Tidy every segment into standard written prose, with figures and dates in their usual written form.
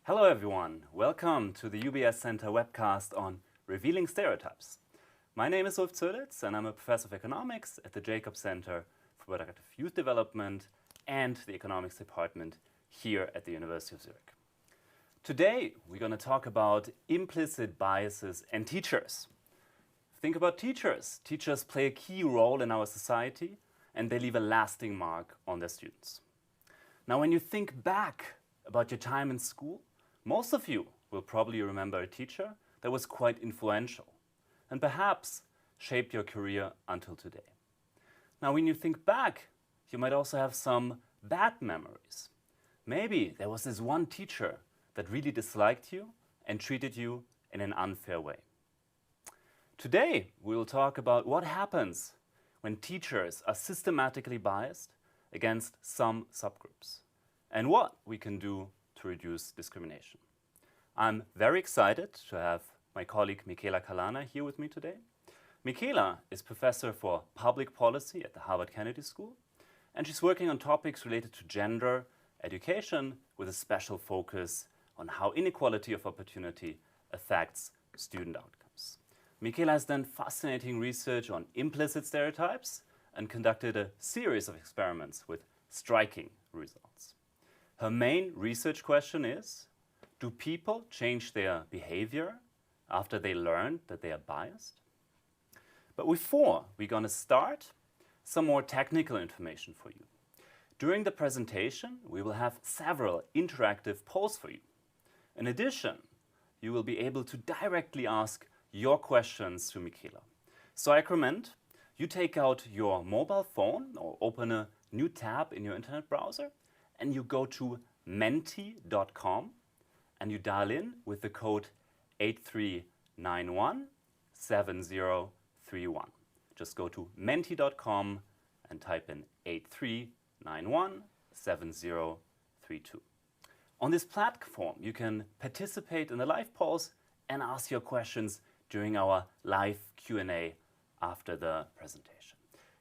Hello everyone, welcome to the UBS Center webcast on Revealing Stereotypes. My name is Ulf Zölitz and I'm a professor of economics at the Jacob Center for Productive Youth Development and the economics department here at the University of Zurich. Today we're going to talk about implicit biases and teachers. Think about teachers. Teachers play a key role in our society and they leave a lasting mark on their students. Now when you think back about your time in school, most of you will probably remember a teacher that was quite influential and perhaps shaped your career until today. Now, when you think back, you might also have some bad memories. Maybe there was this one teacher that really disliked you and treated you in an unfair way. Today, we will talk about what happens when teachers are systematically biased against some subgroups and what we can do to reduce discrimination. I'm very excited to have my colleague Michela Carlana here with me today. Michela is professor for public policy at the Harvard Kennedy School, and she's working on topics related to gender, education, with a special focus on how inequality of opportunity affects student outcomes. Michela has done fascinating research on implicit stereotypes and conducted a series of experiments with striking results. Her main research question is, do people change their behavior after they learn that they are biased? But before we're going to start, some more technical information for you. During the presentation, we will have several interactive polls for you. In addition, you will be able to directly ask your questions to Michela. So I recommend you take out your mobile phone or open a new tab in your internet browser and you go to menti.com and you dial in with the code 83917031. Just go to menti.com and type in 83917032. On this platform, you can participate in the live polls and ask your questions during our live Q&A after the presentation.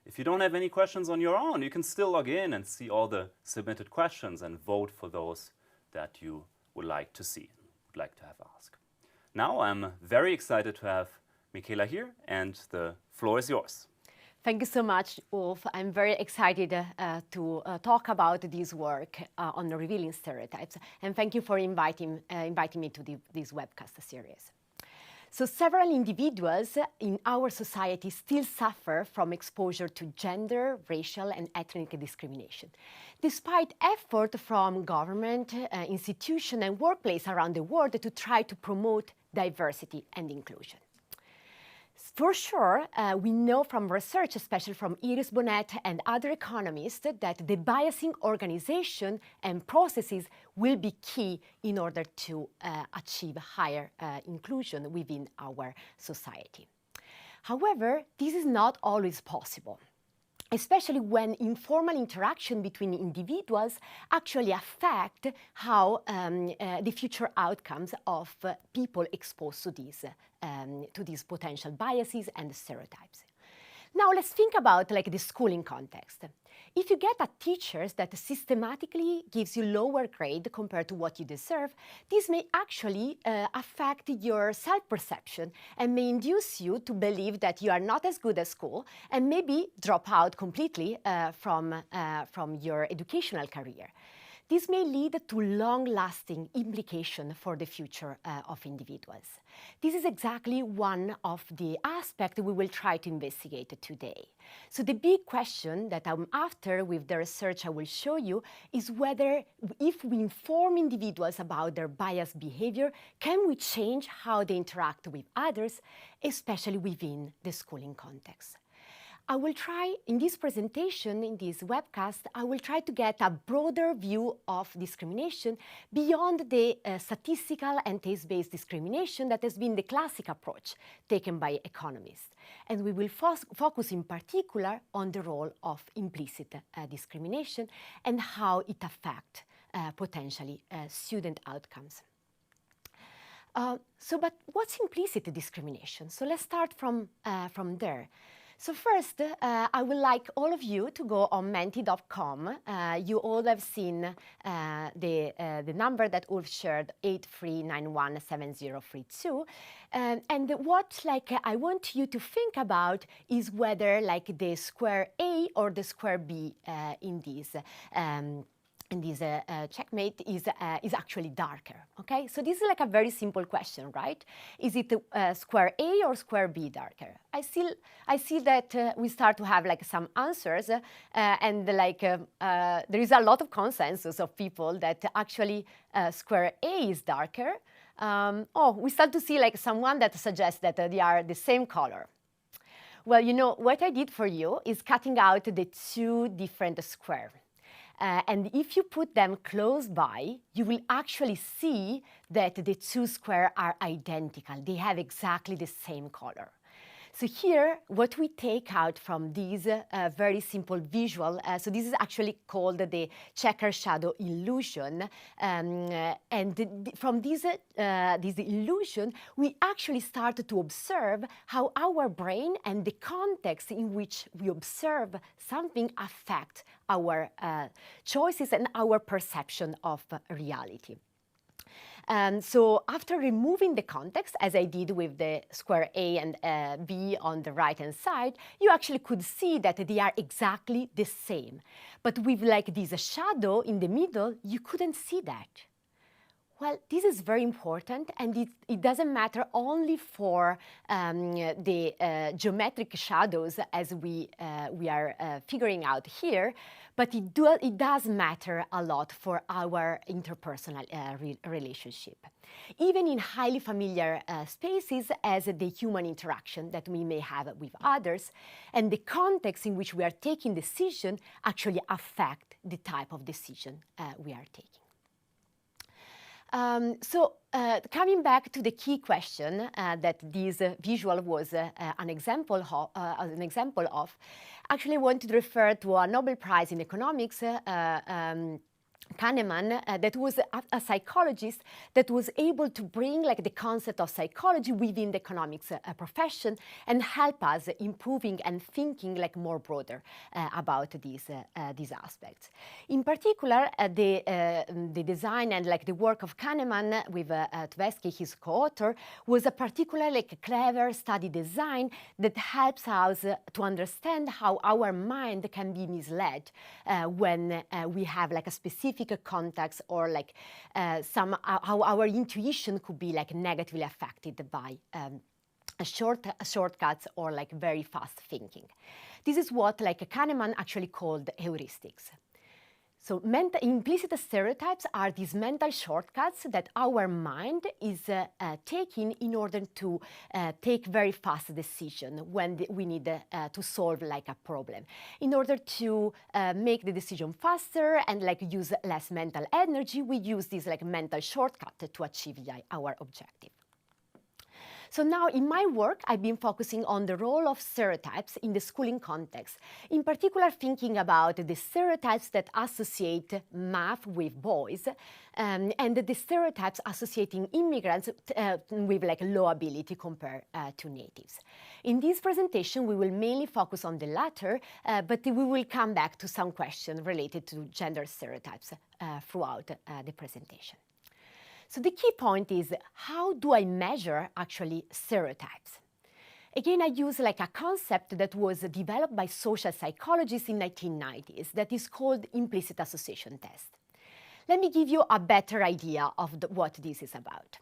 If you don't have any questions on your own, you can still log in and see all the submitted questions and vote for those that you would like to see, would like to have asked. Now I'm very excited to have Michela here and the floor is yours. Thank you so much, Ulf. I'm very excited to talk about this work on revealing stereotypes, and thank you for inviting me to this webcast series. So several individuals in our society still suffer from exposure to gender, racial and ethnic discrimination, despite effort from government, institutions and workplaces around the world to try to promote diversity and inclusion. For sure, we know from research, especially from Iris Bonet and other economists, that debiasing organization and processes will be key in order to achieve higher inclusion within our society. However, this is not always possible, especially when informal interaction between individuals actually affect how the future outcomes of people exposed to these potential biases and stereotypes. Now let's think about the schooling context. If you get a teacher that systematically gives you lower grade compared to what you deserve, this may actually affect your self-perception and may induce you to believe that you are not as good at school and maybe drop out completely from your educational career. This may lead to long-lasting implications for the future of individuals. This is exactly one of the aspects we will try to investigate today. So the big question that I'm after with the research I will show you is whether if we inform individuals about their biased behavior, can we change how they interact with others, especially within the schooling context. I will try, in this presentation, in this webcast, I will try to get a broader view of discrimination beyond the statistical and taste-based discrimination that has been the classic approach taken by economists. And we will focus in particular on the role of implicit discrimination and how it affects potentially student outcomes. But what's implicit discrimination? So let's start from there. So first, I would like all of you to go on menti.com. You all have seen the number that Ulf shared, 83917032. And what I want you to think about is whether the square A or the square B in this checkmate is actually darker, okay? So this is a very simple question, right? Is it square A or square B darker? I see that we start to have some answers, and there is a lot of consensus of people that actually square A is darker. We start to see someone that suggests that they are the same color. Well, what I did for you is cutting out the two different squares. And if you put them close by, you will actually see that the two squares are identical. They have exactly the same color. So here, what we take out from this very simple visual, so this is actually called the checker shadow illusion. From this illusion, we actually start to observe how our brain and the context in which we observe something affect our choices and our perception of reality. So after removing the context, as I did with the square A and B on the right-hand side, you actually could see that they are exactly the same. But with this shadow in the middle, you couldn't see that. Well, this is very important, and it doesn't matter only for the geometric shadows as we are figuring out here, but it does matter a lot for our interpersonal relationship. Even in highly familiar spaces as the human interaction that we may have with others, and the context in which we are taking decision actually affect the type of decision we are taking. Coming back to the key question that this visual was an example of, actually I wanted to refer to a Nobel Prize in Economics, Kahneman, that was a psychologist that was able to bring the concept of psychology within the economics profession and help us improving and thinking more broader about these aspects. In particular, the design and the work of Kahneman with Tversky, his co-author, was a particularly clever study design that helps us to understand how our mind can be misled when we have a specific context or how our intuition could be negatively affected by shortcuts or very fast thinking. This is what Kahneman actually called heuristics. So implicit stereotypes are these mental shortcuts that our mind is taking in order to take very fast decisions when we need to solve a problem. In order to make the decision faster and use less mental energy, we use this mental shortcut to achieve our objective. So now in my work, I've been focusing on the role of stereotypes in the schooling context, in particular thinking about the stereotypes that associate math with boys and the stereotypes associating immigrants with low ability compared to natives. In this presentation, we will mainly focus on the latter, but we will come back to some questions related to gender stereotypes throughout the presentation. So the key point is, how do I measure actually stereotypes? Again, I use a concept that was developed by social psychologists in the 1990s that is called Implicit Association Tests. Let me give you a better idea of what this is about.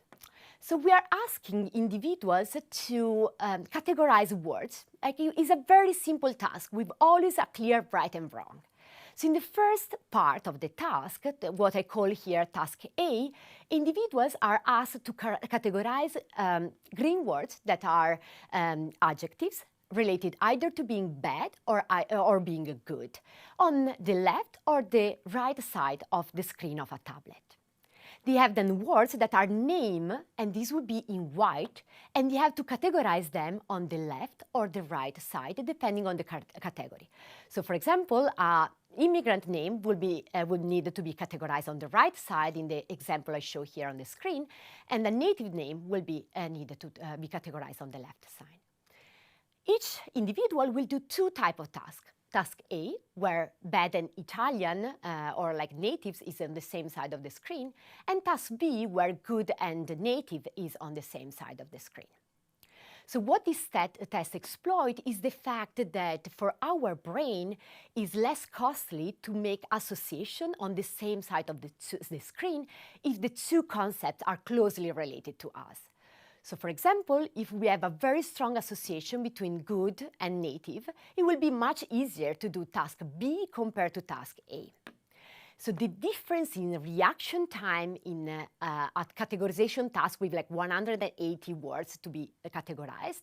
So we are asking individuals to categorize words. It's a very simple task with always a clear right and wrong. So in the first part of the task, what I call here task A, individuals are asked to categorize green words that are adjectives related either to being bad or being good on the left or the right side of the screen of a tablet. They have then words that are name, and these would be in white, and you have to categorize them on the left or the right side, depending on the category. So, for example, immigrant name would need to be categorized on the right side in the example I show here on the screen, and the native name will be needed to be categorized on the left side. Each individual will do two types of tasks. Task A, where bad and Italian or like natives is on the same side of the screen, and task B, where good and native is on the same side of the screen. So what this test exploit is the fact that for our brain is less costly to make association on the same side of the screen if the two concepts are closely related to us. So for example, if we have a very strong association between good and native, it will be much easier to do task B compared to task A. So the difference in reaction time in a categorization task with like 180 words to be categorized,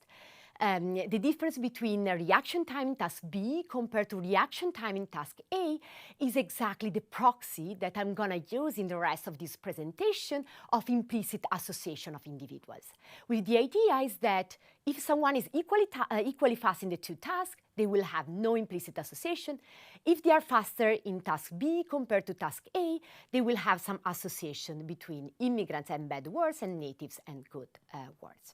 the difference between reaction time in task B compared to reaction time in task A is exactly the proxy that I'm going to use in the rest of this presentation of implicit association of individuals. With the idea is that if someone is equally fast in the two tasks, they will have no implicit association. If they are faster in task B compared to task A, they will have some association between immigrants and bad words and natives and good words.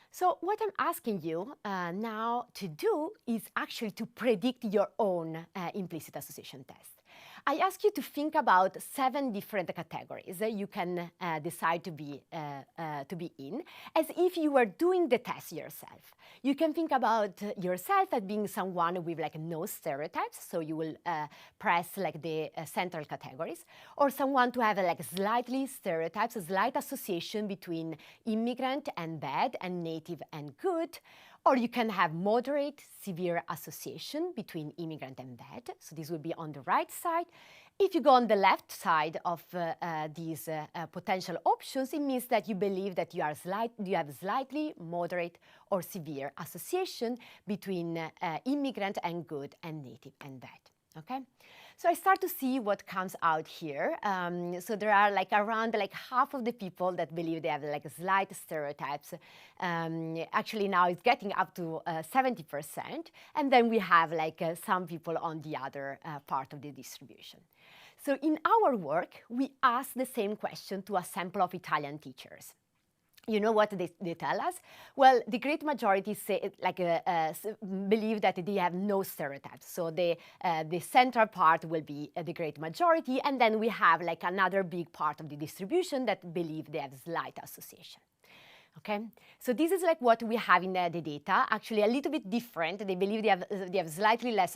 So what I'm asking you now to do is actually to predict your own implicit association test. I ask you to think about 7 different categories you can decide to be in, as if you were doing the test yourself. You can think about yourself as being someone with like no stereotypes, so you will press like the central categories, or someone to have like slightly stereotypes, a slight association between immigrant and bad and native and good. Or you can have moderate, severe association between immigrant and bad. So this will be on the right side. If you go on the left side of these potential options, it means that you believe that you have slightly moderate or severe association between immigrant and good and native and bad. Okay? So I start to see what comes out here. So there are like around like half of the people that believe they have like slight stereotypes. Actually now it's getting up to 70%. And then we have like some people on the other part of the distribution. So in our work, we ask the same question to a sample of Italian teachers. You know what they tell us? Well, the great majority say, believe that they have no stereotypes. So the central part will be the great majority, and then we have like another big part of the distribution that believe they have slight association. Okay, so this is like what we have in the data. Actually, a little bit different. They believe they have slightly less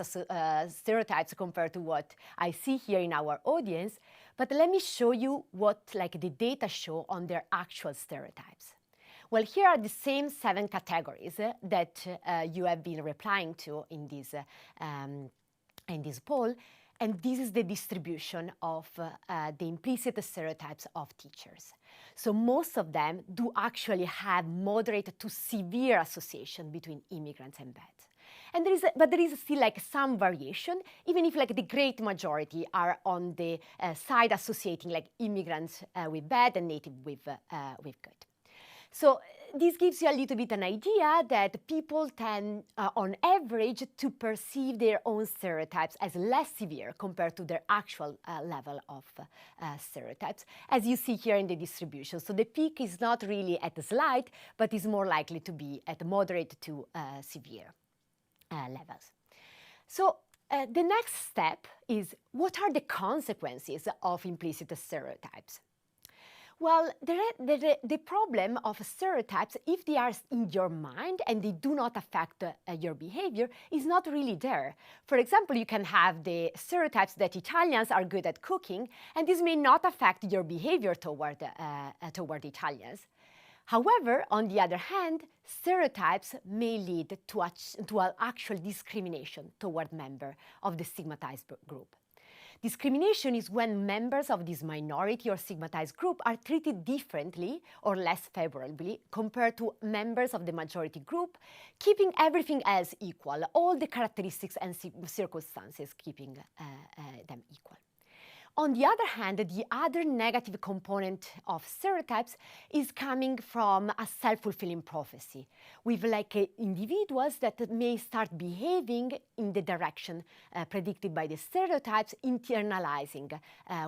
stereotypes compared to what I see here in our audience. But let me show you what like the data show on their actual stereotypes. Well, here are the same 7 categories that you have been replying to in this poll. And this is the distribution of the implicit stereotypes of teachers. So most of them do actually have moderate to severe association between immigrants and bad. And there is still like some variation, even if like the great majority are on the side associating like immigrants with bad and native with good. So this gives you a little bit an idea that people tend, on average, to perceive their own stereotypes as less severe compared to their actual level of stereotypes, as you see here in the distribution. So the peak is not really at the slight, but is more likely to be at moderate to severe levels. So the next step is, what are the consequences of implicit stereotypes? Well, the problem of stereotypes, if they are in your mind and they do not affect your behavior, is not really there. For example, you can have the stereotypes that Italians are good at cooking, and this may not affect your behavior toward Italians. However, on the other hand, stereotypes may lead to an actual discrimination toward members of the stigmatized group. Discrimination is when members of this minority or stigmatized group are treated differently or less favorably compared to members of the majority group, keeping everything else equal, all the characteristics and circumstances keeping them equal. On the other hand, the other negative component of stereotypes is coming from a self-fulfilling prophecy, with individuals that may start behaving in the direction predicted by the stereotypes, internalizing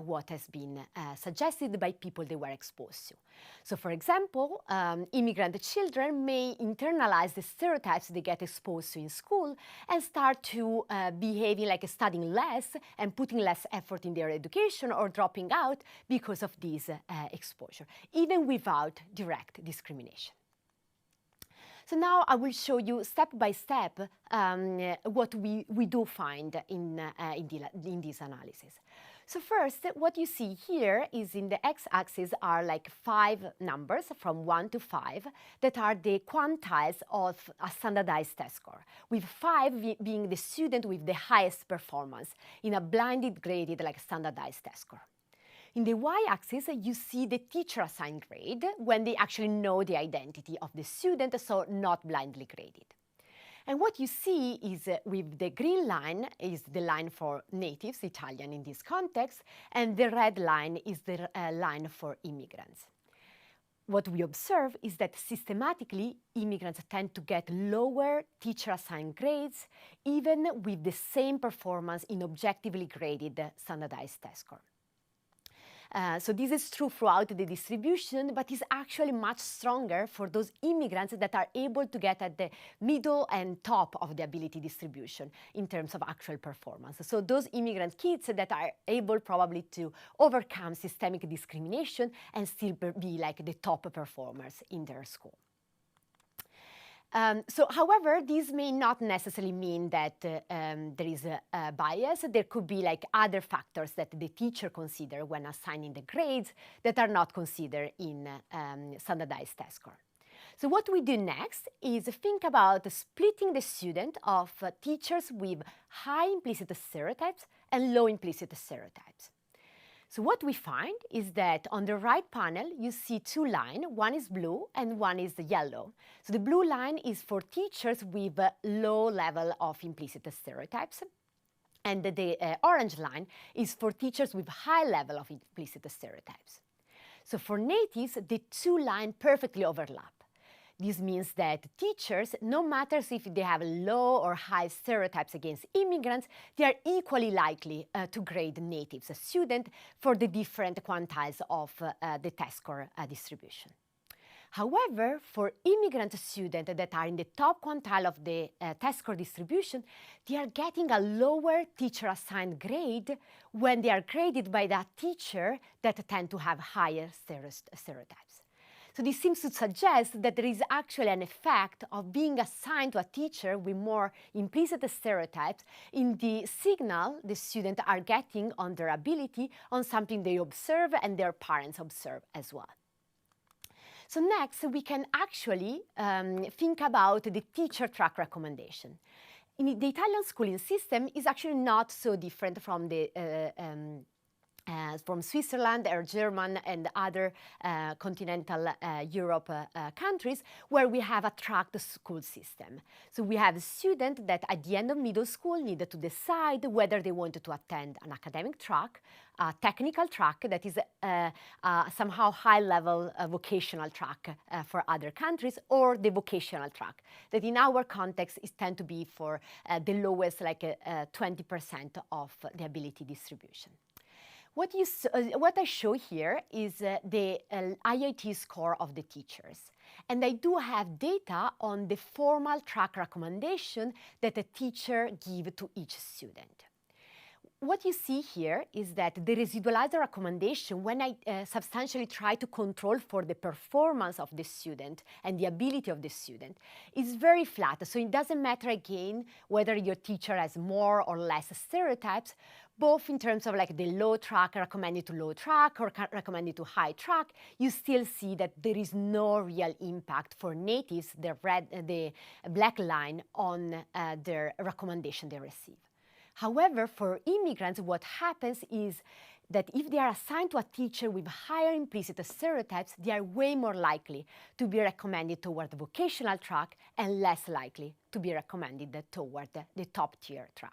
what has been suggested by people they were exposed to. So, for example, immigrant children may internalize the stereotypes they get exposed to in school and start to behaving like studying less and putting less effort in their education or dropping out because of this exposure, even without direct discrimination. So now I will show you step by step what we do find in this analysis. So first, what you see here is in the x-axis are like 5 numbers from 1 to 5 that are the quantiles of a standardized test score, with 5 being the student with the highest performance in a blinded graded like standardized test score. In the y-axis, you see the teacher-assigned grade when they actually know the identity of the student, so not blindly graded. And what you see is with the green line is the line for natives, Italian in this context, and the red line is the line for immigrants. What we observe is that systematically, immigrants tend to get lower teacher-assigned grades, even with the same performance in objectively graded standardized test score. So this is true throughout the distribution, but is actually much stronger for those immigrants that are able to get at the middle and top of the ability distribution in terms of actual performance. So those immigrant kids that are able probably to overcome systemic discrimination and still be like the top performers in their school. However, this may not necessarily mean that there is a bias. There could be like other factors that the teacher consider when assigning the grades that are not considered in standardized test score. So what we do next is think about splitting the student of teachers with high implicit stereotypes and low implicit stereotypes. So what we find is that on the right panel, you see 2 lines. One is blue and one is yellow. So the blue line is for teachers with a low level of implicit stereotypes. And the orange line is for teachers with high level of implicit stereotypes. So for natives, the 2 lines perfectly overlap. This means that teachers, no matter if they have low or high stereotypes against immigrants, they are equally likely to grade natives as students for the different quantiles of the test score distribution. However, for immigrant students that are in the top quintile of the test score distribution, they are getting a lower teacher-assigned grade when they are graded by that teacher that tend to have higher stereotypes. So this seems to suggest that there is actually an effect of being assigned to a teacher with more implicit stereotypes in the signal the students are getting on their ability on something they observe and their parents observe as well. So next, we can actually think about the teacher track recommendation. In the Italian schooling system is actually not so different from the from Switzerland or German and other continental Europe countries where we have a tracked school system. So we have students that at the end of middle school needed to decide whether they wanted to attend an academic track, a technical track that is somehow high-level vocational track for other countries, or the vocational track that in our context is tend to be for the lowest, like 20% of the ability distribution. What I show here is the IIT score of the teachers. And I do have data on the formal track recommendation that a teacher gives to each student. What you see here is that the residualizer recommendation, when I substantially try to control for the performance of the student and the ability of the student, is very flat. So it doesn't matter again whether your teacher has more or less stereotypes, both in terms of like the low track recommended to low track or recommended to high track, you still see that there is no real impact for natives, the black line, on their recommendation they receive. However, for immigrants, what happens is that if they are assigned to a teacher with higher implicit stereotypes, they are way more likely to be recommended toward the vocational track and less likely to be recommended toward the top tier track.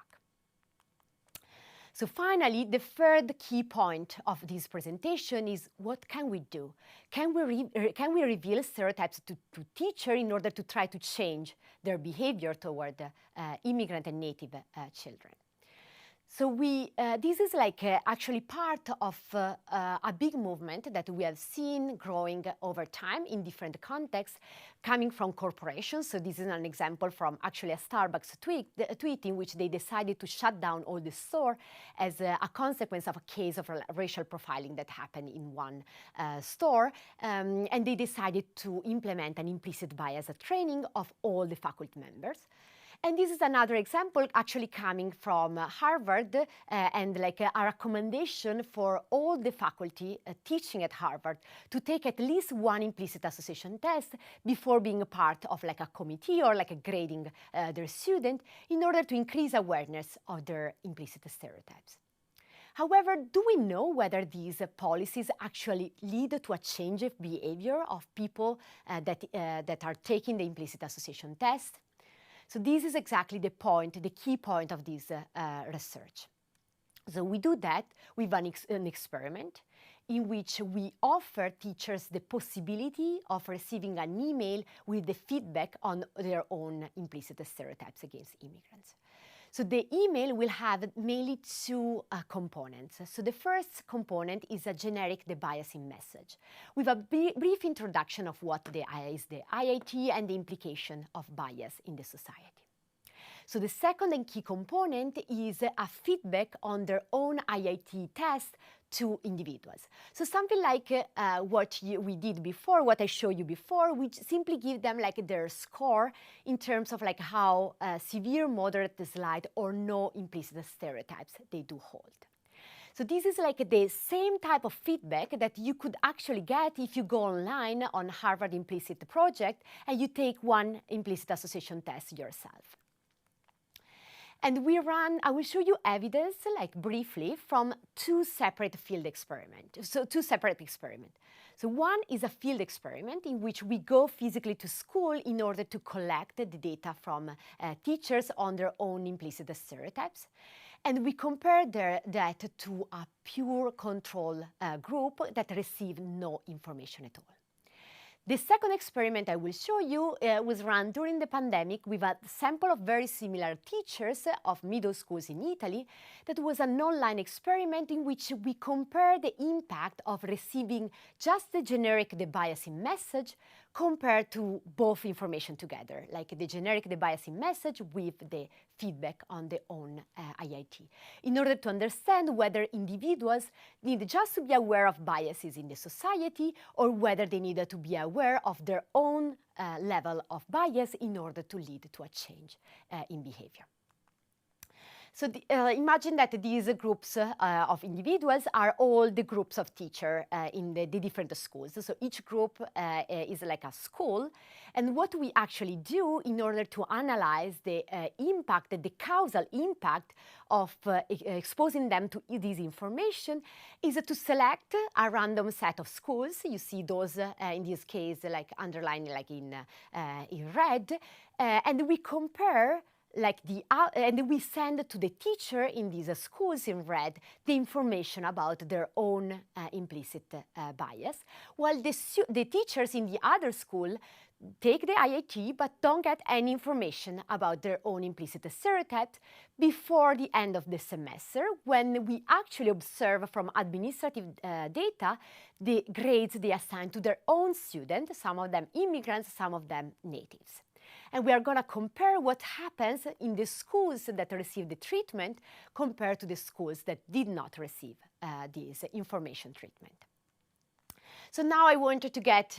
So finally, the third key point of this presentation is what can we do? Can we reveal stereotypes to teachers in order to try to change their behavior toward immigrant and native children? So this is actually part of a big movement that we have seen growing over time in different contexts, coming from corporations. So this is an example from actually a Starbucks tweet in which they decided to shut down all the store as a consequence of a case of racial profiling that happened in one store. And they decided to implement an implicit bias training of all the faculty members. And this is another example actually coming from Harvard and a recommendation for all the faculty teaching at Harvard to take at least one implicit association test before being a part of a committee or grading their student in order to increase awareness of their implicit stereotypes. However, do we know whether these policies actually lead to a change of behavior of people that are taking the implicit association test? So this is exactly the key point of this research. So we do that with an experiment in which we offer teachers the possibility of receiving an email with the feedback on their own implicit stereotypes against immigrants. So the email will have mainly two components. So the first component is a generic debiasing message with a brief introduction of what is the IIT and the implication of bias in the society. So the second and key component is a feedback on their own IIT test to individuals. So something like we did before, what I showed you before, which simply give them their score in terms of how severe, moderate, slight, or no implicit stereotypes they do hold. So this is the same type of feedback that you could actually get if you go online on Harvard Implicit Project and you take one implicit association test yourself. And I will show you evidence, briefly, from two separate field experiments. So one is a field experiment in which we go physically to school in order to collect the data from teachers on their own implicit stereotypes. And we compare that to a pure control group that received no information at all. The second experiment I will show you was run during the pandemic with a sample of very similar teachers of middle schools in Italy. That was an online experiment in which we compared the impact of receiving just the generic debiasing message compared to both information together, the generic debiasing message with the feedback on their own IIT, in order to understand whether individuals need just to be aware of biases in the society or whether they need to be aware of their own level of bias in order to lead to a change in behavior. So imagine that these groups of individuals are all the groups of teachers in the different schools. So each group is like a school. And what we actually do in order to analyze the impact, the causal impact of exposing them to this information is to select a random set of schools. You see those, in this case, underlined in red. And we compare and we send to the teacher in these schools in red the information about their own implicit bias, while the teachers in the other school take the IIT but don't get any information about their own implicit stereotypes before the end of the semester, when we actually observe from administrative data the grades they assign to their own students, some of them immigrants, some of them natives. And we are going to compare what happens in the schools that receive the treatment compared to the schools that did not receive this information treatment. So now I wanted to get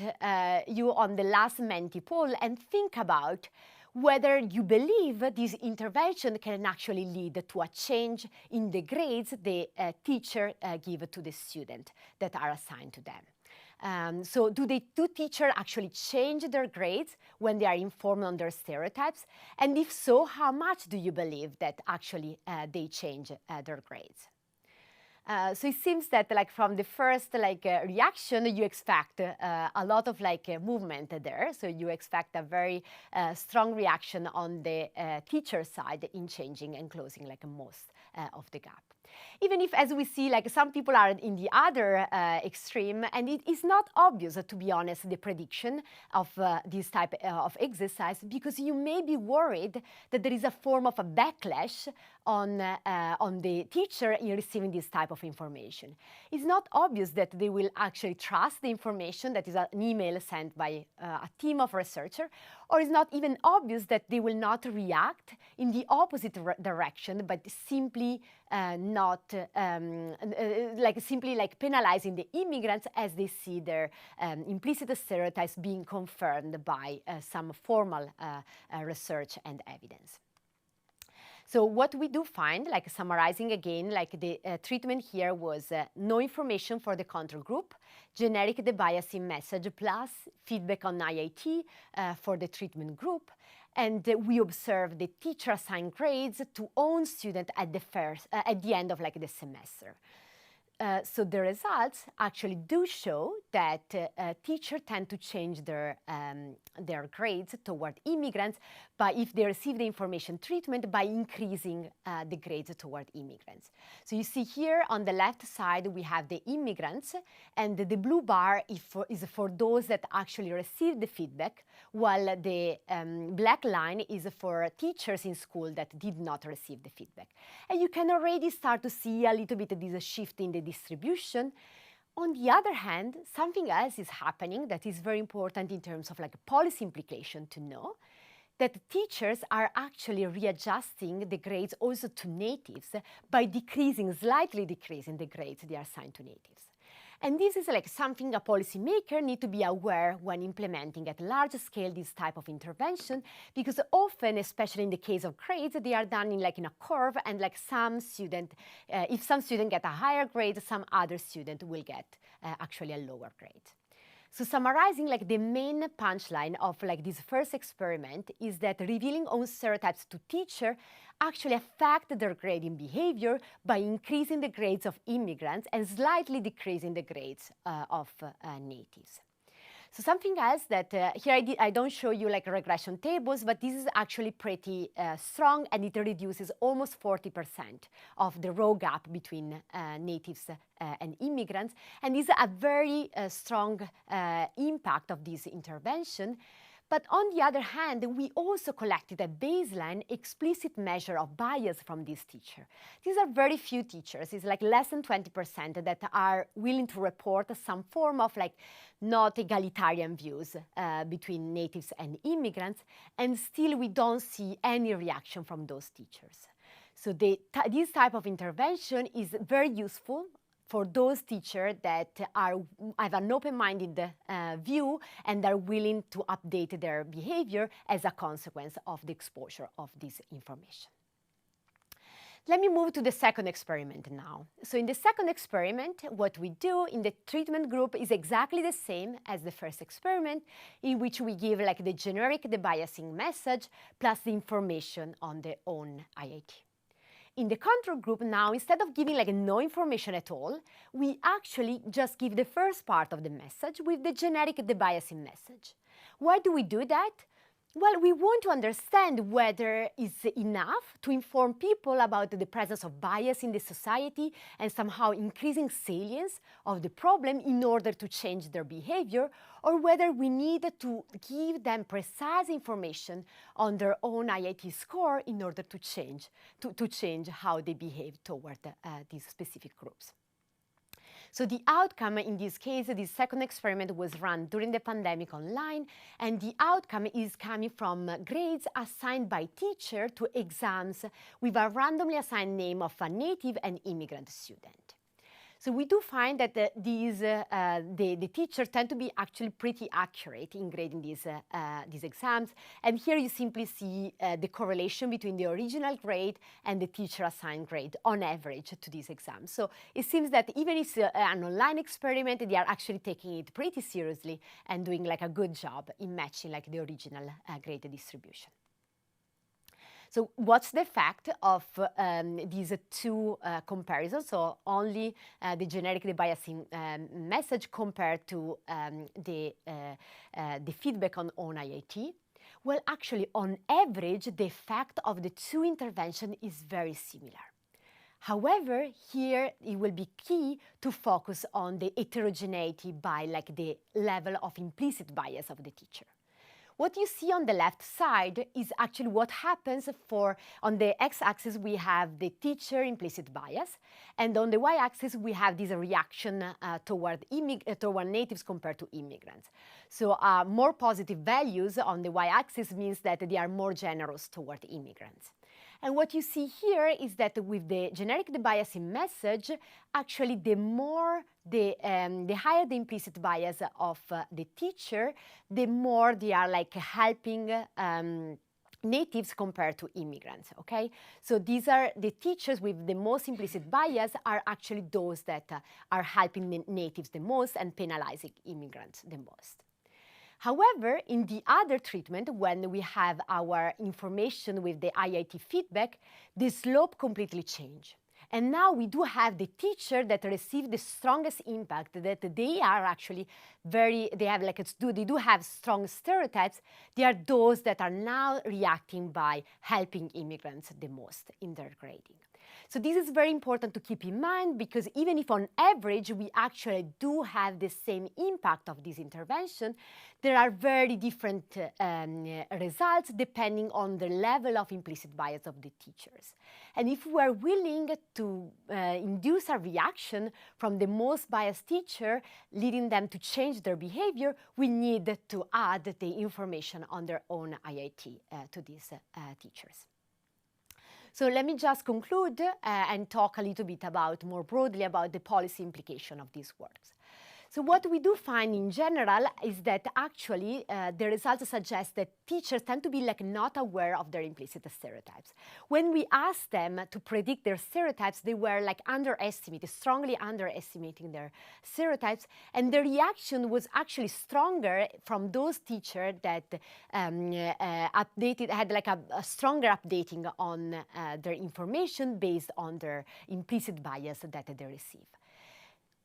you on the last Menti poll and think about whether you believe this intervention can actually lead to a change in the grades the teacher give to the student that are assigned to them. So do teachers actually change their grades when they are informed on their stereotypes? And if so, how much do you believe that actually they change their grades? So it seems that from the first reaction, you expect a lot of movement there. So you expect a very strong reaction on the teacher side in changing and closing most of the gap. Even if, as we see, like some people are in the other extreme, and it is not obvious, to be honest, the prediction of this type of exercise, because you may be worried that there is a form of a backlash on the teacher in receiving this type of information. It's not obvious that they will actually trust the information that is an email sent by a team of researchers, or it's not even obvious that they will not react in the opposite direction, but simply simply penalizing the immigrants as they see their implicit stereotypes being confirmed by some formal research and evidence. So what we do find, like summarizing again, like the treatment here was no information for the control group, generic debiasing message plus feedback on IIT for the treatment group, and we observe the teacher assigned grades to own student at the end of the semester. So the results actually do show that teachers tend to change their grades toward immigrants if they receive the information treatment by increasing the grades toward immigrants. So you see here on the left side we have the immigrants, and the blue bar is for those that actually receive the feedback, while the black line is for teachers in school that did not receive the feedback. And you can already start to see a little bit of this shift in the distribution. On the other hand, something else is happening that is very important in terms of policy implication to know, that teachers are actually readjusting the grades also to natives by slightly decreasing the grades they are assigned to natives. And this is something a policymaker needs to be aware when implementing at large scale this type of intervention, because often, especially in the case of grades, they are done in a curve, and some student, if some student get a higher grade, some other student will get actually a lower grade. So summarizing, the main punchline of this first experiment is that revealing own stereotypes to teachers actually affect their grading behavior by increasing the grades of immigrants and slightly decreasing the grades of natives. So something else that here I don't show you regression tables, but this is actually pretty strong, and it reduces almost 40% of the row gap between natives and immigrants. And this is a very strong impact of this intervention. But on the other hand, we also collected a baseline explicit measure of bias from this teacher. These are very few teachers. It's less than 20% that are willing to report some form of not egalitarian views between natives and immigrants, and still we don't see any reaction from those teachers. So this type of intervention is very useful for those teachers that have an open-minded view and are willing to update their behavior as a consequence of the exposure of this information. Let me move to the second experiment now. So in the second experiment, what we do in the treatment group is exactly the same as the first experiment, in which we give the generic debiasing message plus the information on their own IIT. In the control group now, instead of giving no information at all, we actually just give the first part of the message with the generic debiasing message. Why do we do that? Well, we want to understand whether it's enough to inform people about the presence of bias in the society and somehow increasing salience of the problem in order to change their behavior, or whether we need to give them precise information on their own IIT score in order to change how they behave toward these specific groups. So the outcome in this case, this second experiment was run during the pandemic online, and the outcome is coming from grades assigned by teacher to exams with a randomly assigned name of a native and immigrant student. So we do find that the teachers tend to be actually pretty accurate in grading these exams. And here you simply see the correlation between the original grade and the teacher assigned grade on average to these exams. So it seems that even if it's an online experiment, they are actually taking it pretty seriously and doing a good job in matching the original grade distribution. So what's the effect of these two comparisons? So only the generic debiasing message compared to the feedback on IIT? Well, actually, on average, the effect of the two interventions is very similar. However, here it will be key to focus on the heterogeneity by like the level of implicit bias of the teacher. What you see on the left side is actually what happens for, on the x-axis we have the teacher implicit bias, and on the y-axis we have this reaction toward natives compared to immigrants. So more positive values on the y-axis means that they are more generous toward immigrants. And what you see here is that with the generic debiasing message, actually the higher the implicit bias of the teacher, the more they are like helping natives compared to immigrants, okay? So these are the teachers with the most implicit bias are actually those that are helping the natives the most and penalizing immigrants the most. However, in the other treatment, when we have our information with the IIT feedback, the slope completely changes. And now we do have the teacher that receive the strongest impact, that they are actually they do have strong stereotypes. They are those that are now reacting by helping immigrants the most in their grading. So this is very important to keep in mind, because even if on average we actually do have the same impact of this intervention, there are very different results depending on the level of implicit bias of the teachers. And if we are willing to induce a reaction from the most biased teacher, leading them to change their behavior, we need to add the information on their own IIT to these teachers. So let me just conclude and talk a little bit more broadly about the policy implication of these works. So what we do find in general is that actually the results suggest that teachers tend to be not aware of their implicit stereotypes. When we asked them to predict their stereotypes, they were strongly underestimating their stereotypes, and the reaction was actually stronger from those teachers that had a stronger updating on their information based on their implicit bias that they receive.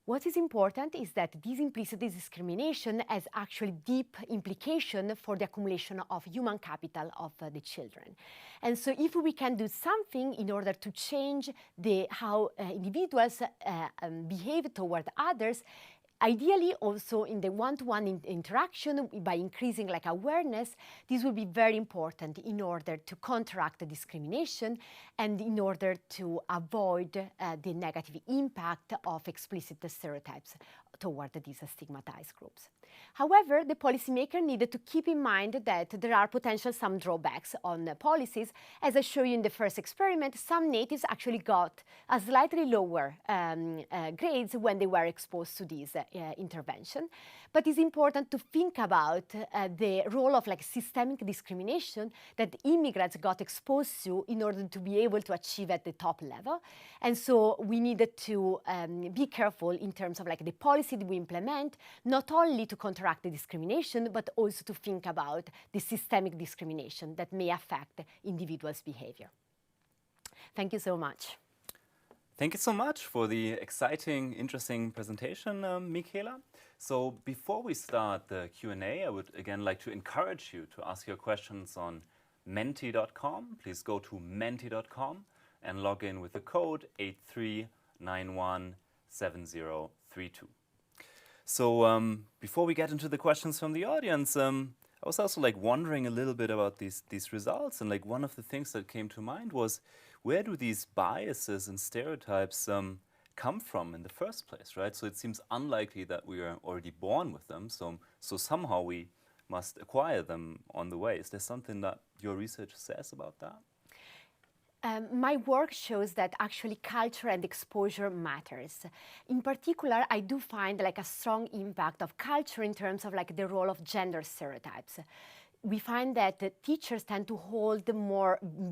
What is important is that this implicit discrimination has actually deep implication for the accumulation of human capital of the children. And so if we can do something in order to change how individuals behave toward others, ideally also in the one-to-one interaction by increasing awareness, this will be very important in order to counteract the discrimination and in order to avoid the negative impact of explicit stereotypes toward these stigmatized groups. However, the policymaker needed to keep in mind that there are some drawbacks on policies. As I showed you in the first experiment, some natives actually got a slightly lower grades when they were exposed to this intervention. But it's important to think about the role of systemic discrimination that immigrants got exposed to in order to be able to achieve at the top level. And so we needed to be careful in terms of the policy that we implement, not only to counteract the discrimination, but also to think about the systemic discrimination that may affect individuals' behavior. Thank you so much. Thank you so much for the exciting, interesting presentation, Michela. So before we start the Q&A, I would again like to encourage you to ask your questions on menti.com. Please go to menti.com and log in with the code 83917032. So before we get into the questions from the audience, I was also wondering a little bit about these results, and one of the things that came to mind was, where do these biases and stereotypes come from in the first place, right? So it seems unlikely that we are already born with them, so somehow we must acquire them on the way. Is there something that your research says about that? My work shows that actually culture and exposure matters. In particular, I do find a strong impact of culture in terms of the role of gender stereotypes. We find that teachers tend to hold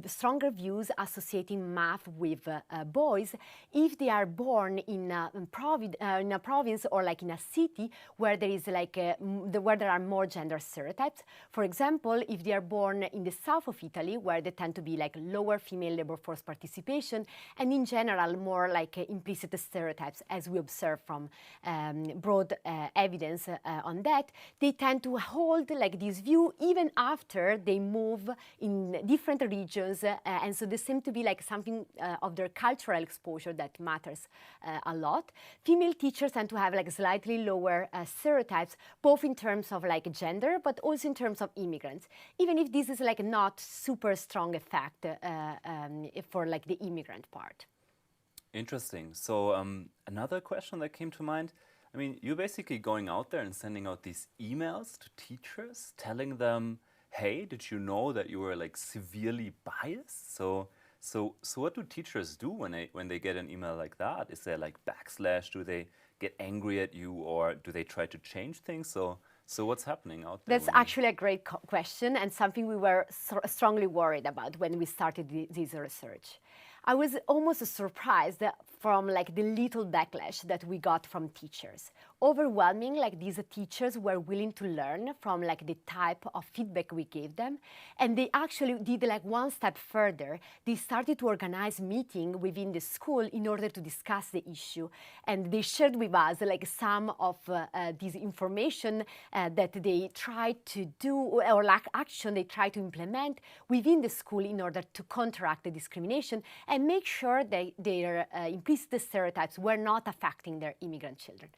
stronger views associating math with boys if they are born in a province or in a city where there is where there are more gender stereotypes. For example, if they are born in the south of Italy, where they tend to be lower female labor force participation, and in general more implicit stereotypes, as we observe from broad evidence on that, they tend to hold this view even then after they move in different regions, and so there seems to be like something of their cultural exposure that matters a lot. Female teachers tend to have like slightly lower stereotypes, both in terms of like gender, but also in terms of immigrants, even if this is like not super strong effect for like the immigrant part. Interesting. So another question that came to mind, I mean, you're basically going out there and sending out these emails to teachers, telling them, hey, did you know that you were like severely biased? So what do teachers do when they get an email like that? Is there like backslash? Do they get angry at you, or do they try to change things? So what's happening out there? That's actually a great question, and something we were strongly worried about when we started this research. I was almost surprised from like the little backlash that we got from teachers. Overwhelming, like these teachers were willing to learn from like the type of feedback we gave them, and they actually did like one step further. They started to organize meetings within the school in order to discuss the issue, and they shared with us like some of this information that they tried to do, or like action they tried to implement within the school in order to counteract the discrimination and make sure that their implicit stereotypes were not affecting their immigrant children.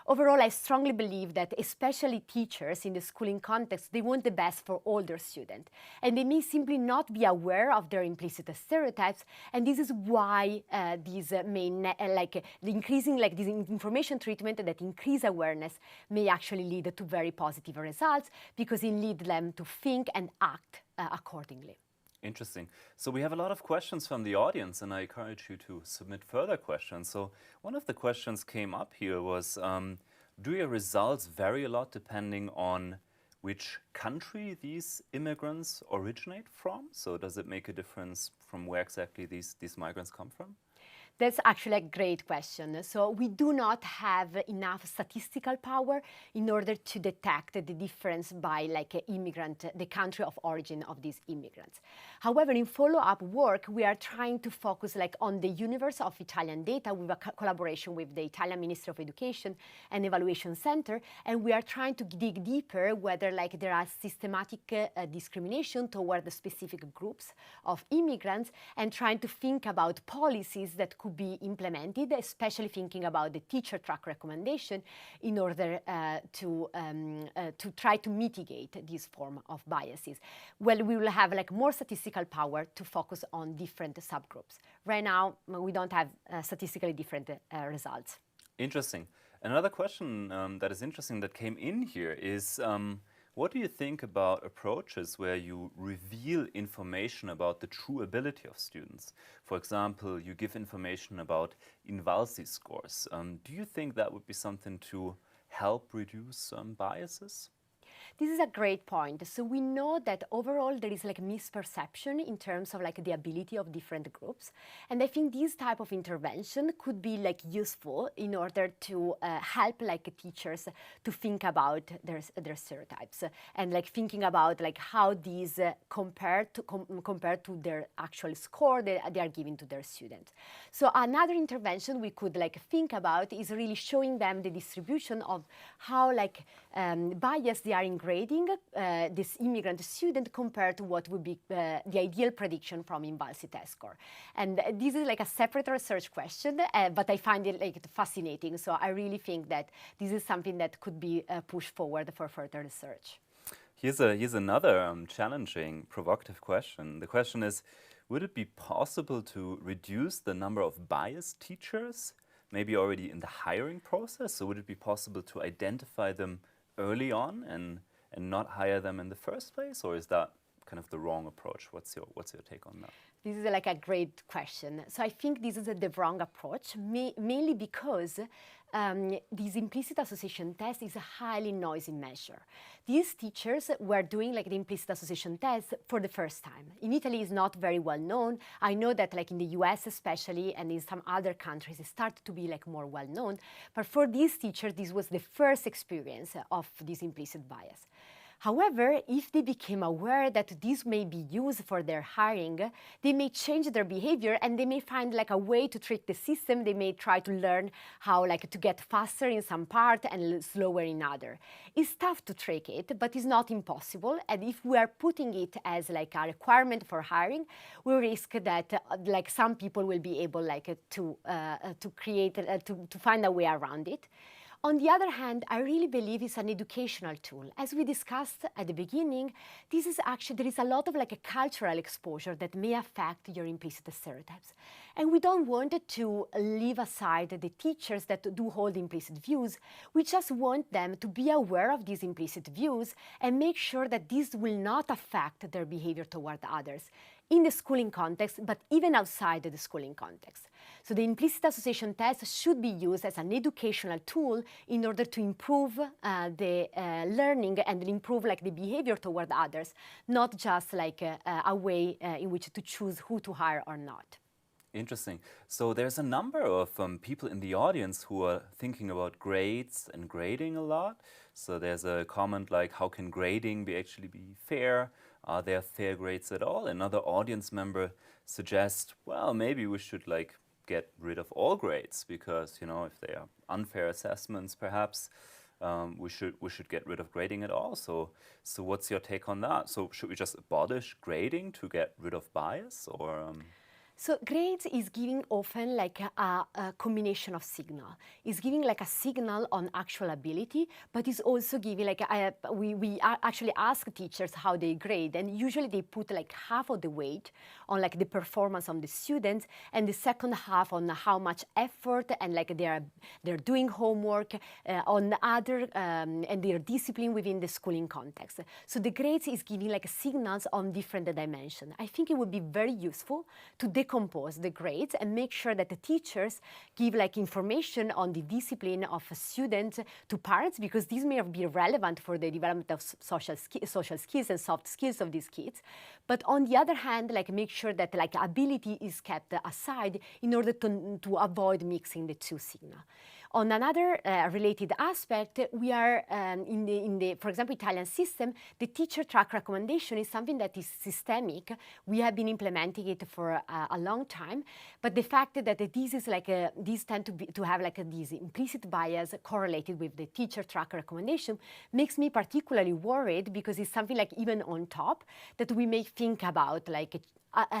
Overall, I strongly believe that especially teachers in the schooling context, they want the best for all their students. And they may simply not be aware of their implicit stereotypes. And this is why these may, the increasing like this information treatment that increase awareness may actually lead to very positive results, because it leads them to think and act accordingly. Interesting. So we have a lot of questions from the audience, and I encourage you to submit further questions. So one of the questions came up here was, do your results vary a lot depending on which country these immigrants originate from? So does it make a difference from where exactly these migrants come from? That's actually a great question. So we do not have enough statistical power in order to detect the difference by like an immigrant, the country of origin of these immigrants. However, in follow-up work, we are trying to focus like on the universe of Italian data with a collaboration with the Italian Ministry of Education and Evaluation Center, and we are trying to dig deeper whether like there are systematic discrimination toward the specific groups of immigrants, and trying to think about policies that could be implemented, especially thinking about the teacher track recommendation in order to try to mitigate this form of biases. Well, we will have like more statistical power to focus on different subgroups. Right now, we don't have statistically different results. Interesting. Another question that is interesting that came in here is, what do you think about approaches where you reveal information about the true ability of students? For example, you give information about Invalsi scores. Do you think that would be something to help reduce biases? This is a great point. So we know that overall there is like misperception in terms of like the ability of different groups. And I think this type of intervention could be like useful in order to help like teachers to think about their stereotypes and like thinking about like how these compare to their actual score that they are giving to their students. So another intervention we could like think about is really showing them the distribution of how like bias they are in grading this immigrant student compared to what would be the ideal prediction from Invalsi test score. And this is like a separate research question, but I find it like fascinating. So I really think that this is something that could be pushed forward for further research. Here's another challenging, provocative question. The question is, would it be possible to reduce the number of biased teachers, maybe already in the hiring process? So would it be possible to identify them early on and not hire them in the first place, or is that kind of the wrong approach? What's your take on that? This is like a great question. So I think this is the wrong approach, mainly because this implicit association test is a highly noisy measure. These teachers were doing like the implicit association test for the first time. In Italy, it's not very well known. I know that like in the US especially, and in some other countries, it started to be like more well known. But for these teachers, this was the first experience of this implicit bias. However, if they became aware that this may be used for their hiring, they may change their behavior and they may find like a way to trick the system. They may try to learn how like to get faster in some part and slower in other. It's tough to trick it, but it's not impossible. And if we are putting it as like a requirement for hiring, we risk that like some people will be able like to create to find a way around it. On the other hand, I really believe it's an educational tool. As we discussed at the beginning, this is actually, there is a lot of like a cultural exposure that may affect your implicit stereotypes. And we don't want to leave aside the teachers that do hold implicit views. We just want them to be aware of these implicit views and make sure that this will not affect their behavior toward others in the schooling context, but even outside the schooling context. So the implicit association test should be used as an educational tool in order to improve the learning and improve like the behavior toward others, not just like a way in which to choose who to hire or not. Interesting. So there's a number of people in the audience who are thinking about grades and grading a lot. So there's a comment like, how can grading actually be fair? Are there fair grades at all? Another audience member suggests, well, maybe we should like get rid of all grades because, you know, if they are unfair assessments, perhaps we should get rid of grading at all. So what's your take on that? So should we just abolish grading to get rid of bias, or? So grades is giving often like a combination of signal. It's giving like a signal on actual ability, but it's also giving like, we actually ask teachers how they grade, and usually they put like half of the weight on like the performance of the students and the second half on how much effort and like they're doing homework on other and their discipline within the schooling context. So the grades is giving like signals on different dimensions. I think it would be very useful to decompose the grades and make sure that the teachers give like information on the discipline of a student to parents, because these may be relevant for the development of social skills and soft skills of these kids. But on the other hand, like make sure that like ability is kept aside in order to avoid mixing the two signals. On another related aspect, we are in the, for example, Italian system, the teacher track recommendation is something that is systemic. We have been implementing it for a long time, but the fact that this is like these tend to have like this implicit bias correlated with the teacher track recommendation makes me particularly worried, because it's something like even on top that we may think about like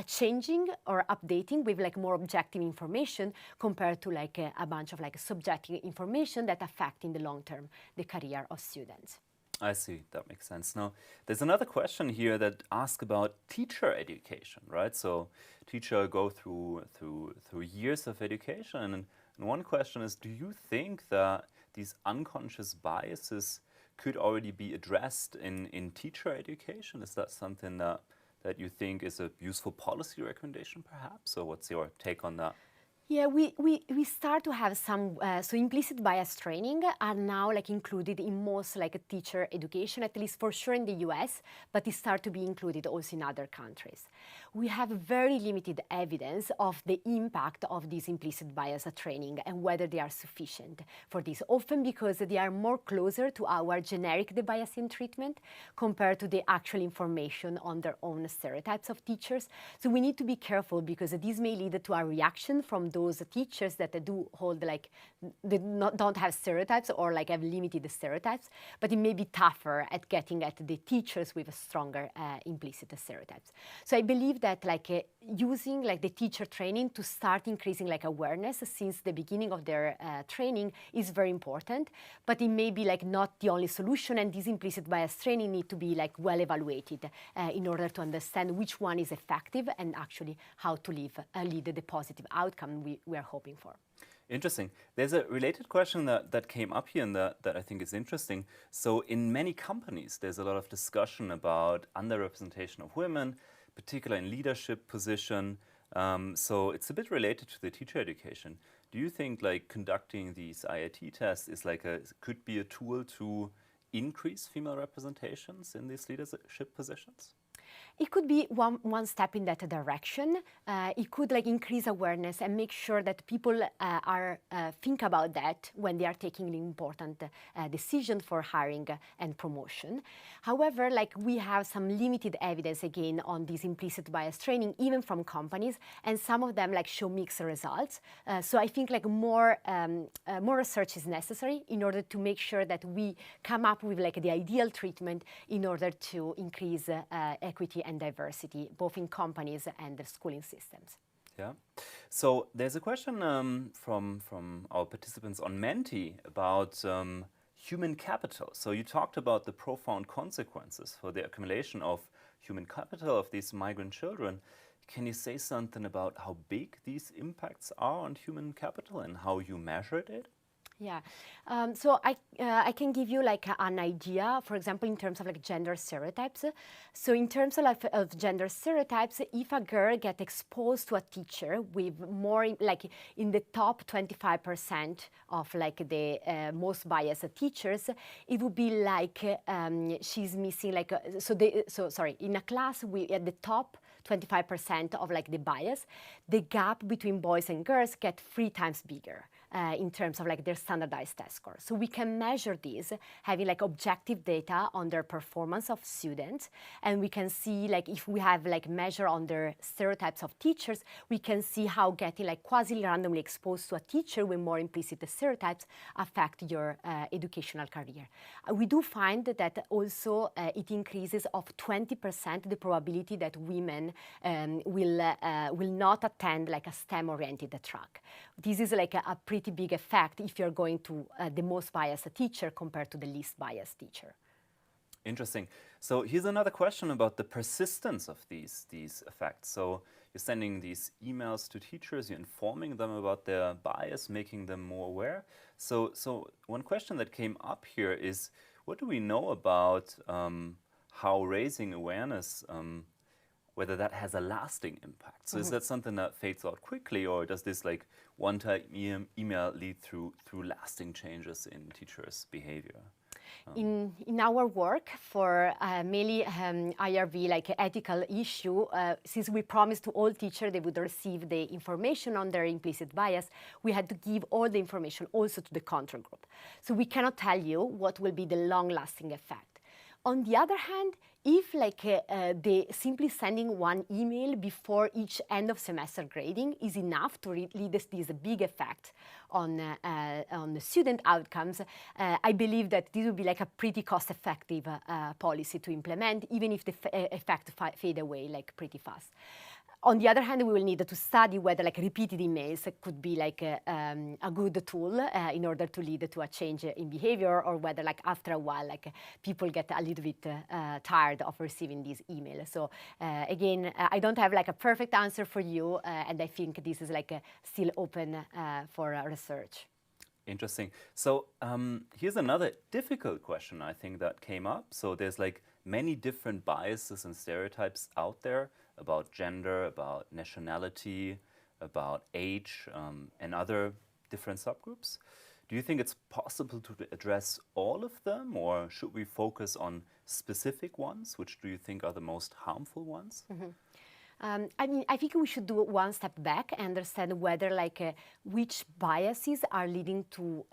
changing or updating with like more objective information compared to like a bunch of like subjective information that affect in the long term the career of students. I see, that makes sense. Now, there's another question here that asks about teacher education, right? So teachers go through years of education, and one question is, do you think that these unconscious biases could already be addressed in teacher education? Is that something that you think is a useful policy recommendation, perhaps? Or what's your take on that? Yeah, we start to have some, so implicit bias training are now like included in most like teacher education, at least for sure in the US, but it start to be included also in other countries. We have very limited evidence of the impact of this implicit bias training and whether they are sufficient for this, often because they are more closer to our generic debiasing treatment compared to the actual information on their own stereotypes of teachers. So we need to be careful, because this may lead to a reaction from those teachers that do hold like, don't have stereotypes or like have limited stereotypes, but it may be tougher at getting at the teachers with a stronger implicit stereotypes. So I believe that like using like the teacher training to start increasing like awareness since the beginning of their training is very important, but it may be like not the only solution, and this implicit bias training need to be like well evaluated in order to understand which one is effective and actually how to lead the positive outcome we are hoping for. Interesting. There's a related question that came up here and that I think is interesting. So in many companies, there's a lot of discussion about underrepresentation of women, particularly in leadership position. So it's a bit related to the teacher education. Do you think like conducting these IIT tests is like could be a tool to increase female representations in these leadership positions? It could be one step in that direction. It could like increase awareness and make sure that people think about that when they are taking an important decision for hiring and promotion. However, like we have some limited evidence again on this implicit bias training, even from companies, and some of them like show mixed results. So I think like more research is necessary in order to make sure that we come up with like the ideal treatment in order to increase equity and diversity, both in companies and the schooling systems. Yeah. So there's a question from our participants on Menti about human capital. So you talked about the profound consequences for the accumulation of human capital of these migrant children. Can you say something about how big these impacts are on human capital and how you measured it? Yeah, so I can give you like an idea, for example, in terms of like gender stereotypes. So in terms of gender stereotypes, if a girl gets exposed to a teacher with more like in the top 25% of like the most biased teachers, it would be like she's missing like in a class at the top 25% of like the bias, the gap between boys and girls get 3 times bigger. In terms of like their standardized test score. So we can measure these, having like objective data on their performance of students, and we can see like if we have like measure on their stereotypes of teachers, we can see how getting like quasi-randomly exposed to a teacher with more implicit stereotypes affect your educational career. We do find that also it increases of 20% the probability that women will not attend like a STEM-oriented track. This is like a pretty big effect if you're going to the most biased teacher compared to the least biased teacher. Interesting. So here's another question about the persistence of these effects. So you're sending these emails to teachers, you're informing them about their bias, making them more aware. So one question that came up here is, what do we know about how raising awareness, whether that has a lasting impact? So is that something that fades out quickly, or does this like one-time email lead through lasting changes in teachers' behavior? In our work for mainly IRB, like ethical issue, since we promised to all teachers they would receive the information on their implicit bias, we had to give all the information also to the control group. So we cannot tell you what will be the long-lasting effect. On the other hand, if like the simply sending one email before each end of semester grading is enough to lead this big effect on the student outcomes, I believe that this would be like a pretty cost-effective policy to implement, even if the effect fade away like pretty fast. On the other hand, we will need to study whether like repeated emails could be like a good tool in order to lead to a change in behavior, or whether like after a while like people get a little bit tired of receiving these emails. So again, I don't have like a perfect answer for you, and I think this is like still open for research. Interesting. So here's another difficult question I think that came up. So there's like many different biases and stereotypes out there about gender, about nationality, about age, and other different subgroups. Do you think it's possible to address all of them, or should we focus on specific ones? Which do you think are the most harmful ones? I mean, I think we should do one step back and understand whether, like, which biases are leading to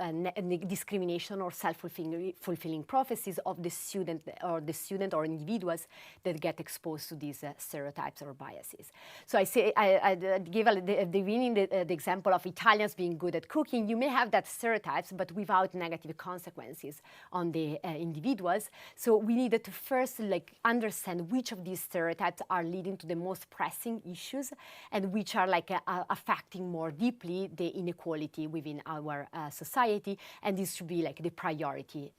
discrimination or self-fulfilling prophecies of the student or individuals that get exposed to these stereotypes or biases. So I give at the beginning the example of Italians being good at cooking. You may have that stereotypes, but without negative consequences on the individuals. So we needed to first, like, understand which of these stereotypes are leading to the most pressing issues and which are like affecting more deeply the inequality within our society, and this should be like the priority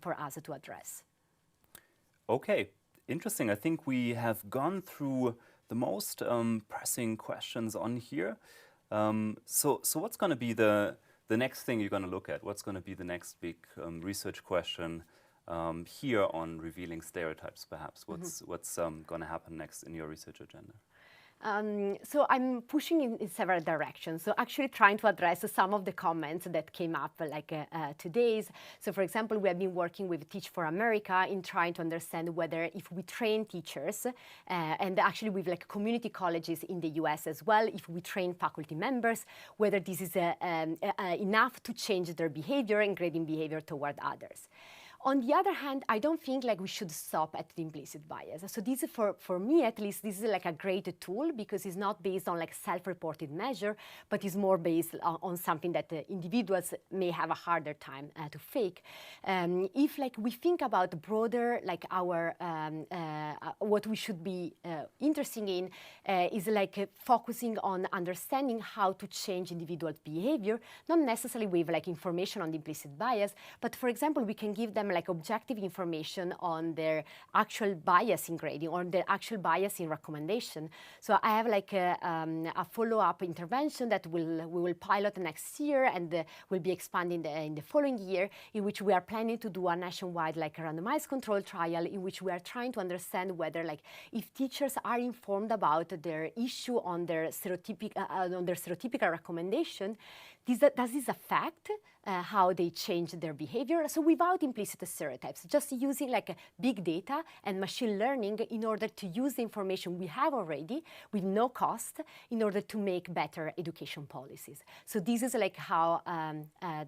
for us to address. Okay, interesting. I think we have gone through the most pressing questions on here. So what's going to be the next thing you're going to look at? What's going to be the next big research question here on revealing stereotypes, perhaps? What's going to happen next in your research agenda? So I'm pushing in several directions. So actually trying to address some of the comments that came up today's. So for example, we have been working with Teach for America in trying to understand whether if we train teachers, and actually with like community colleges in the US as well, if we train faculty members, whether this is enough to change their behavior and grading behavior toward others. On the other hand, I don't think like we should stop at the implicit bias. So this is for me at least, this is like a great tool because it's not based on like self-reported measure, but is more based on something that individuals may have a harder time to fake. If like we think about broader like our what we should be interested in is like focusing on understanding how to change individual behavior, not necessarily with like information on the implicit bias, but for example, we can give them like objective information on their actual bias in grading or their actual bias in recommendation. So I have like a follow-up intervention that we will pilot next year and will be expanding in the following year, in which we are planning to do a nationwide like a randomized control trial in which we are trying to understand whether like if teachers are informed about their issue on their stereotypical recommendation, does this affect how they change their behavior? So without implicit stereotypes, just using like big data and machine learning in order to use the information we have already with no cost in order to make better education policies. So this is like how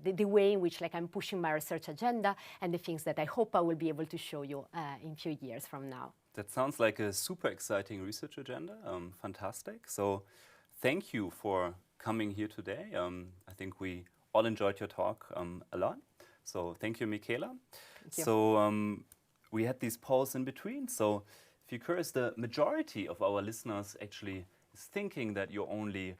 the way in which like I'm pushing my research agenda and the things that I hope I will be able to show you in a few years from now. That sounds like a super exciting research agenda. Fantastic. So thank you for coming here today. I think we all enjoyed your talk a lot. So thank you, Michela. Thank you. So we had these polls in between. So if you're curious, the majority of our listeners actually is thinking that you're only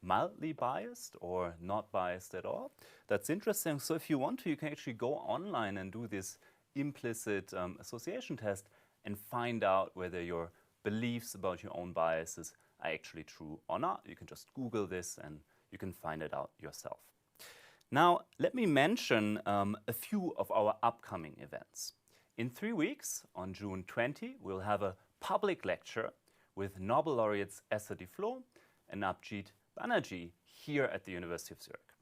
mildly biased or not biased at all. That's interesting. So if you want to, you can actually go online and do this implicit association test and find out whether your beliefs about your own biases are actually true or not. You can just Google this and you can find it out yourself. Now, let me mention a few of our upcoming events. In 3 weeks, on June 20, we'll have a public lecture with Nobel laureates Esther Duflo and Abhijit Banerjee here at the University of Zurich.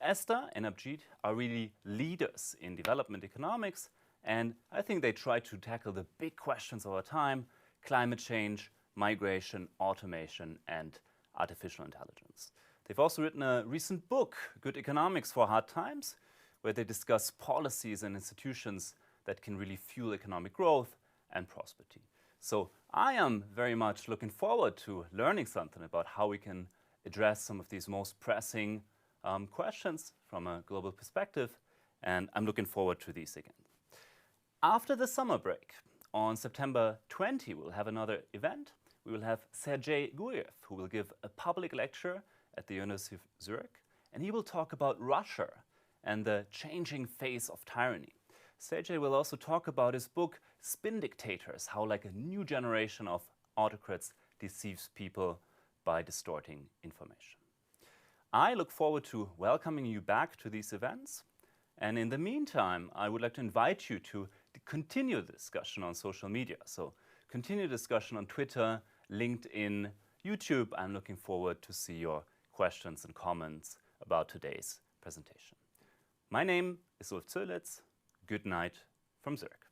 Esther and Abhijit are really leaders in development economics, and I think they try to tackle the big questions of our time: climate change, migration, automation, and artificial intelligence. They've also written a recent book, Good Economics for Hard Times, where they discuss policies and institutions that can really fuel economic growth and prosperity. So I am very much looking forward to learning something about how we can address some of these most pressing questions from a global perspective, and I'm looking forward to these again. After the summer break, on September 20, we'll have another event. We will have Sergei Guriev, who will give a public lecture at the University of Zurich, and he will talk about Russia and the changing face of tyranny. Sergei will also talk about his book, Spin Dictators, how like a new generation of autocrats deceives people by distorting information. I look forward to welcoming you back to these events, and in the meantime, I would like to invite you to continue the discussion on social media. So continue discussion on Twitter, LinkedIn, YouTube. I'm looking forward to see your questions and comments about today's presentation. My name is Ulf Zölitz. Good night from Zurich.